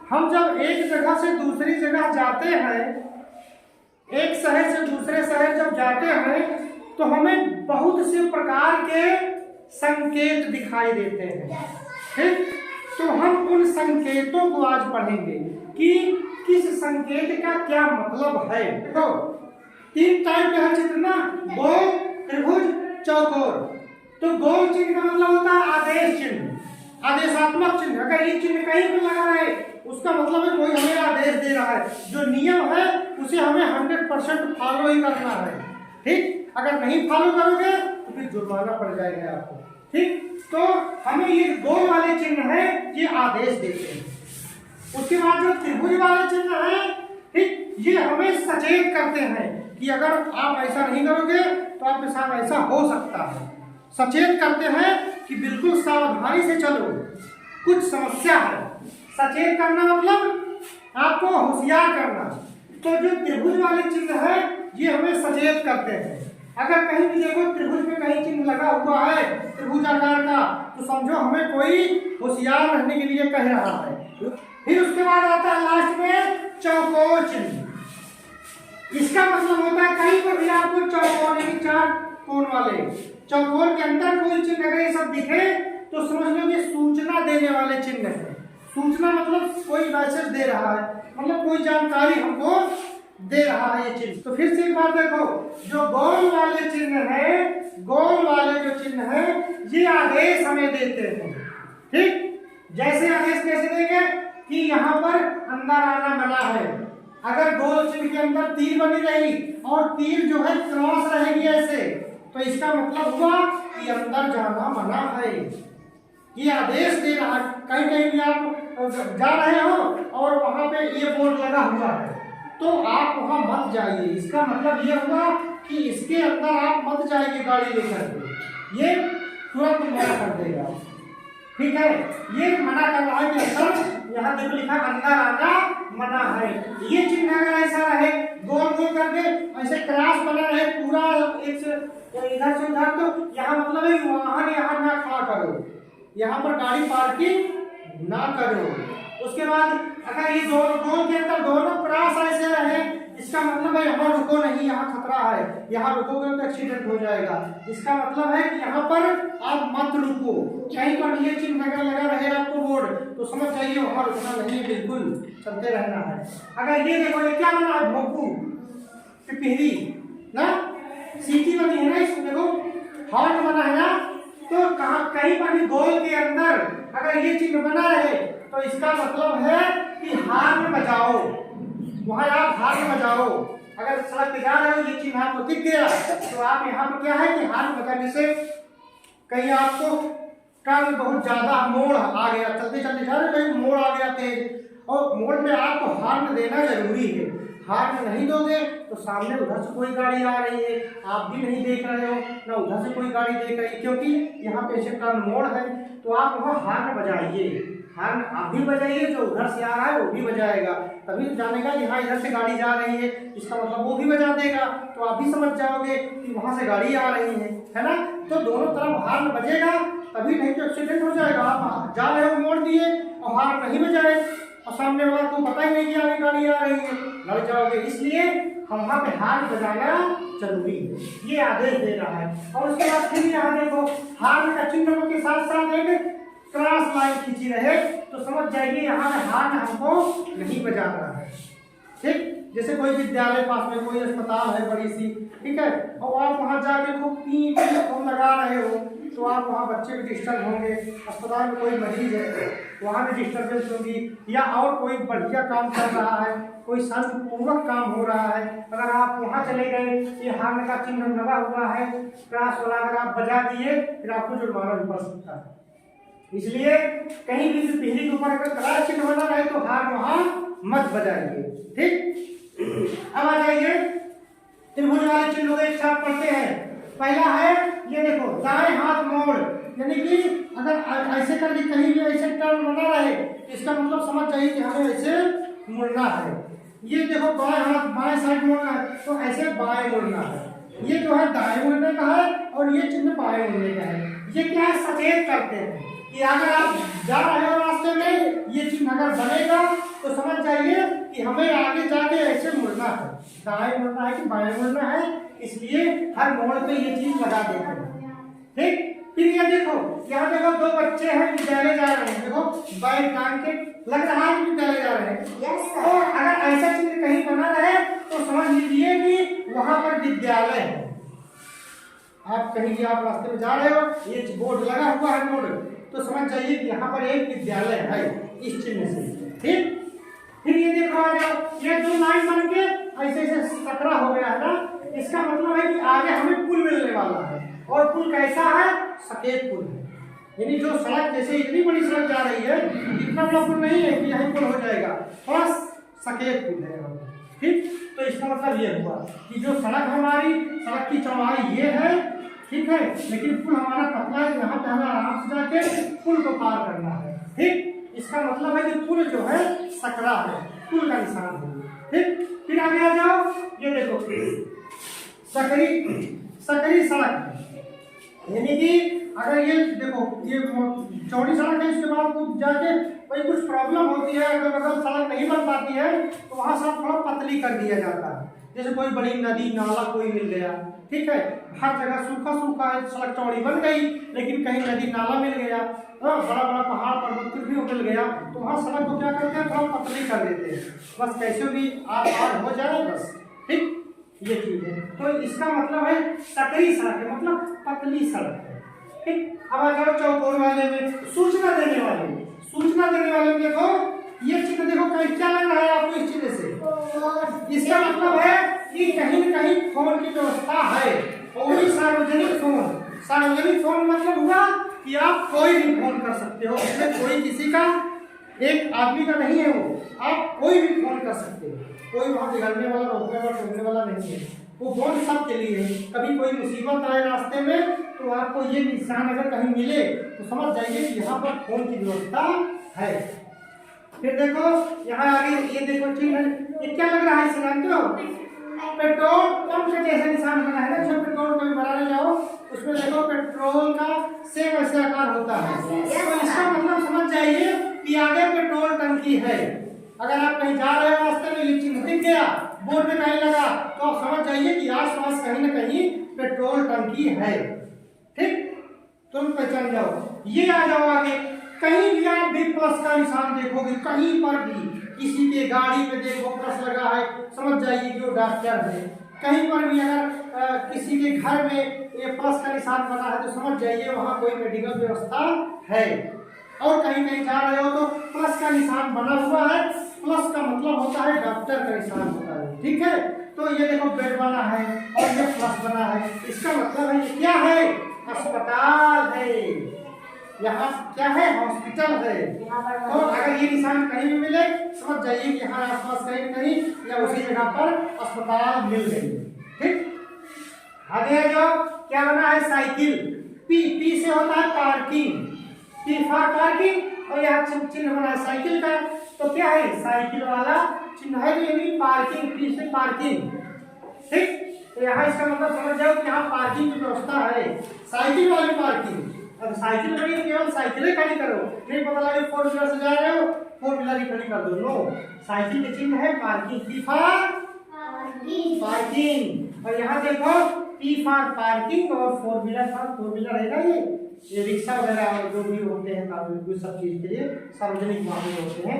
हम जब एक जगह से दूसरी जगह जाते हैं, एक शहर से दूसरे शहर जब जाते हैं तो हमें बहुत से प्रकार के संकेत दिखाई देते हैं। ठीक, तो हम उन संकेतों को आज पढ़ेंगे कि किस संकेत का क्या मतलब है। देखो 3 टाइप का चित्र ना, गोल, त्रिभुज, चौकोर। तो गोल चिन्ह का मतलब होता है आदेश चिन्ह, आदेशात्मक चिन्ह। अगर ये चिन्ह कहीं पर लगा रहे उसका मतलब है कोई हमें आदेश दे रहा है, जो नियम है उसे हमें 100% फॉलो ही करना है। ठीक, अगर नहीं फॉलो करोगे तो फिर जुर्माना पड़ जाएगा आपको। ठीक, तो हमें ये गोल वाले चिन्ह है ये आदेश देते हैं। उसके बाद जो त्रिभुज वाले चिन्ह है, ठीक, ये हमें सचेत करते हैं कि अगर आप ऐसा नहीं करोगे तो आपके साथ ऐसा हो सकता है। सचेत करते हैं कि बिल्कुल सावधानी से चलो, कुछ समस्या है। सचेत करना मतलब आपको होशियार करना। तो जो त्रिभुज वाले चिन्ह है ये हमें सचेत करते हैं। अगर कहीं भी देखो त्रिभुज में कहीं चिन्ह लगा हुआ है त्रिभुजाकार का, तो समझो हमें कोई होशियार रहने के लिए कह रहा है। फिर उसके बाद आता है लास्ट में चौकोर चिन्ह। इसका मतलब होता है कहीं पर भी आपको चौकोर यानी 4 कोण वाले चौकोर के अंदर कोई चिन्ह अगर ये सब दिखे तो समझ लो कि सूचना देने वाले चिन्ह है। सूचना मतलब कोई मैसेज दे रहा है, मतलब कोई जानकारी हमको दे रहा है ये चिन्ह। तो फिर से एक बार देखो, जो गोल वाले चिन्ह है, गोल वाले जो चिन्ह है ये आदेश हमें देते हैं। ठीक, जैसे आदेश कैसे देंगे कि यहाँ पर अंदर आना मना है। अगर गोल चिन्ह के अंदर तीर बनी रही और तीर जो है क्रॉस रहेगी ऐसे, तो इसका मतलब हुआ कि अंदर जाना मना है। ये आदेश दे रहा है। कहीं कहीं भी आप जा रहे हो और वहां पे ये बोर्ड लगा हुआ है तो आप वहां मत जाइए। इसका मतलब ये हुआ कि इसके अंदर आप मत जाइए गाड़ी लेकर के, ये तुरंत मना कर देगा। ठीक है, ये मना कर रहा है कि अंदर, यहाँ देखो लिखा अंदर आना मना है। ये चिन्ह अगर ऐसा रहे गोल गोल करके ऐसे क्रॉस बना रहे पूरा एक से इधर से उधर, तो यहाँ मतलब है वाहन यहाँ ना खड़ा करो, यहाँ पर गाड़ी पार्किंग ना करो। उसके बाद अगर ये गोल के अंदर दोनों क्रॉस ऐसे रहे, इसका मतलब है यहाँ रुको नहीं, यहाँ खतरा है, यहाँ रुकोगे तो एक्सीडेंट हो जाएगा। इसका मतलब है कि यहाँ पर आप मत रुको। कहीं पर ये चिन्ह अगर लगा रहे आपको बोर्ड तो समझ जाइए वहाँ रुकना नहीं, बिल्कुल चलते रहना है। अगर ये देखो ये क्या बना है, भोपू पिपहरी ना, सीटी बनी है ना, इसमें देखो हॉर्न बना है ना, तो कहीं पर भी गोल के अंदर अगर ये चिन्ह बना है तो इसका मतलब है कि हॉर्न बजाओ, वहां आप हॉर्न बजाओ। अगर सड़क पे जा रहे हो ये चिन्ह आपको दिख गया तो आप यहाँ पर क्या है कि हॉर्न बजाने से कहीं आपको काम बहुत ज्यादा मोड़ आ गया, चलते चलते जा रहे कहीं मोड़ आ गया तेज, और मोड़ में आपको हॉर्न देना जरूरी है। हॉर्न नहीं दोगे तो सामने उधर से कोई गाड़ी आ रही है, आप भी नहीं देख रहे हो, ना उधर से कोई गाड़ी देख रही है, क्योंकि यहाँ पे ऐसे टर्न मोड़ है। तो आप वहाँ हॉर्न बजाइए, हॉर्न आप भी बजाइए, जो उधर से आ रहा है वो भी बजाएगा, तभी तो जानेगा कि हाँ इधर से गाड़ी जा रही है। इसका मतलब वो भी बजा देगा तो आप भी समझ जाओगे कि वहाँ से गाड़ी आ रही है ना। तो दोनों तरफ हॉर्न बजेगा तभी, नहीं तो एक्सीडेंट हो जाएगा। आप जा रहे हो मोड़ दिए और हॉर्न नहीं बजाए और सामने वाला को पता ही नहीं कि आगे गाड़ी आ रही है, लड़ जाओगे। इसलिए हम वहाँ पे हॉर्न बजाना जरूरी है, ये आदेश दे रहा है। और उसके बाद फिर यहाँ देखो हॉर्न का चिन्ह के साथ साथ एक क्रॉस लाइन खींची रहे तो समझ जाइए यहाँ पे हॉर्न हमको नहीं बजाना है। ठीक, जैसे कोई विद्यालय पास में, कोई अस्पताल है बड़ी सी, ठीक है, और आप वहाँ जाके खूब पी लगा रहे हो तो आप वहाँ बच्चे भी डिस्टर्ब होंगे। अस्पताल में कोई मरीज है वहाँ भी डिस्टर्बेंस होगी, या और कोई बढ़िया काम कर रहा है, कोई शांतिपूर्वक काम हो रहा है, अगर आप वहाँ चले गए ये हॉर्न का चिन्ह लगा हुआ है क्रॉस वाला, अगर आप बजा दिए फिर आपको जुर्माना भी पड़ सकता है। इसलिए कहीं भी बिजली के ऊपर अगर क्रॉस चिन्ह बना रहे तो हॉर्न वहाँ मत बजाइए। ठीक, अब आ जाइए त्रिभुज वाले चिन्हों को एक साथ पढ़ते हैं। पहला है ये देखो दाएं हाथ मोड़, यानी कि अगर ऐसे करके कहीं भी ऐसे टर्न बना रहे इसका मतलब समझ जाइए कि हमें ऐसे मुड़ना है। ये देखो बाएं हाथ बाएं साइड मुड़ना है तो ऐसे बाएं मुड़ना है। ये जो है दाएं मुड़ने का है और ये चिन्ह बाएं मुड़ने का है। ये क्या है, सचेत करते हैं। कि अगर आप जा रहे हो रास्ते में ये चिन्ह अगर बनेगा तो समझ जाइए कि हमें आगे जाके ऐसे मुड़ना है, दाएं मुड़ना है कि बाएं मुड़ना है, इसलिए हर मोड़ पे ये चीज लगा देते हैं। ठीक, फिर ये देखो, यहाँ देखो दो बच्चे हैं विद्यालय जा रहे हैं, देखो बैग टांग के, लग रहा है कि विद्यालय जा रहे हैं। और अगर ऐसा चिन्ह कहीं बना रहे तो समझ लीजिए कि वहां पर विद्यालय है। आप कहीं भी आप रास्ते में जा रहे हो, ये बोर्ड लगा हुआ है बोर्ड, तो समझ जाइए कि यहाँ पर एक विद्यालय है इस चिन्ह से। ठीक, फिर ये देखो आ जाओ, ये दो लाइन बन के ऐसे ऐसे सकरा हो गया है ना, इसका मतलब है कि आगे हमें पुल मिलने वाला है। और पुल कैसा है? सफेद पुल है, यानी जो सड़क जैसे इतनी बड़ी सड़क जा रही है, इतना बड़ा पुल नहीं है कि यहीं पुल हो जाएगा, थोड़ा सफेद पुल है। ठीक, तो इसका मतलब ये हुआ कि जो सड़क हमारी, सड़क की चौड़ाई ये है, ठीक है, लेकिन पुल हमारा पतला है, यहाँ पे हमें आराम से जाके पुल को पार करना है। ठीक, इसका मतलब है कि पुल जो है सकरा है, पुल का निशान है। ठीक, फिर आगे आ जाओ, ये देखो सकरी सड़क है, यानी कि अगर ये देखो ये चौड़ी सड़क है, इसके बाद कुछ जाके कोई कुछ प्रॉब्लम होती है, अगर सड़क नहीं बन पाती है तो वहाँ सब थोड़ा पतली कर दिया जाता है। जैसे कोई बड़ी नदी नाला कोई मिल गया, ठीक है, हर जगह सूखा सूखा है, सड़क चौड़ी बन गई, लेकिन कहीं नदी नाला मिल गया, बड़ा बड़ा पहाड़ पर्वत भी मिल गया, तो वहाँ सड़क को क्या करते हैं, थोड़ा पतली कर देते हैं, बस कैसे भी आप पार हो जाए बस। ठीक, ये चीज है, तो इसका मतलब है सकरी सड़क है, मतलब पतली सड़क है। ठीक, अब आ जाओ चौकोर वाले में, सूचना देने वाले में। सूचना देने वाले में देखो ये चिन्ह देखो क्या लग रहा है आपको इस चिन्ह से, इसका मतलब है कि कहीं न कहीं फोन की व्यवस्था है, और सार्वजनिक फोन। सार्वजनिक फोन मतलब हुआ कि आप कोई भी फोन कर सकते हो, उसमें कोई किसी का एक आदमी का नहीं है, वो आप कोई भी फोन कर सकते हो, कोई वहां बिगड़ने वाला रोकने वाला टोकने वाला नहीं है, वो फोन सबके लिए है। कभी कोई मुसीबत आए रास्ते में तो आपको ये निशान अगर कहीं मिले तो समझ जाइए कि यहाँ पर फोन की व्यवस्था है। फिर देखो यहाँ आगे ये देखो चिन्ह, ये क्या लग रहा है जानते हो? पेट्रोल पंप का जैसा निशान बना है ना, जब पेट्रोल कभी भराने जाओ उसमें देखो पेट्रोल का सेम ऐसे आकार होता है, तो इसका मतलब समझ जाइए कि आगे पेट्रोल टंकी है। अगर आप कहीं जा रहे हो रास्ते में ये चिन्ह दिख गया, बोर्ड में कहीं लगा, तो आप समझ जाइए कि आसपास कहीं न कहीं पेट्रोल टंकी है। ठीक, तुम पहचान जाओ। ये आ जाओ आगे, कहीं भी आप भी प्लस का निशान देखोगे, कहीं पर भी किसी के गाड़ी में देखो प्लस लगा है, समझ जाइए कि वो डॉक्टर है। कहीं पर भी अगर किसी के घर में ये प्लस का निशान बना है तो समझ जाइए वहाँ कोई मेडिकल व्यवस्था है। और कहीं कहीं जा रहे हो तो प्लस का निशान बना हुआ है, प्लस का मतलब होता है डॉक्टर का निशान होता है। ठीक है, तो ये देखो बेड बना है और ये प्लस बना है, इसका मतलब है ये क्या है? अस्पताल है, यहाँ क्या है? हॉस्पिटल है। तो अगर ये निशान कहीं भी मिले समझ जाइए कि यहाँ आसपास कहीं कहीं या उसी जगह पर अस्पताल मिल गई। ठीक, आगे जो क्या बना है? साइकिल। पी से होता है पार्किंग, पी फॉर पार्किंग, और यहाँ चिन्ह बना है साइकिल का, तो क्या है? साइकिल वाला चिन्ह है, यानी पार्किंग, पी से पार्किंग। ठीक, तो यहाँ इसका मतलब समझ जाओ कि यहाँ पार्किंग की व्यवस्था है, साइकिल वाली पार्किंग। अब साइकिल खड़ी केवल साइकिलें खड़ी करो, नहीं पता लगे फोर व्हीलर से जा रहे हो फोर व्हीलर ही खड़ी कर दो, नो, साइकिल के चिन्ह है पार्किंग, पी फॉर पार्किंग। और यहाँ देखो पी फॉर पार्किंग और फोर व्हीलर है ना, ये रिक्शा वगैरह जो भी होते हैं सब चीज के लिए सार्वजनिक वाहन होते हैं।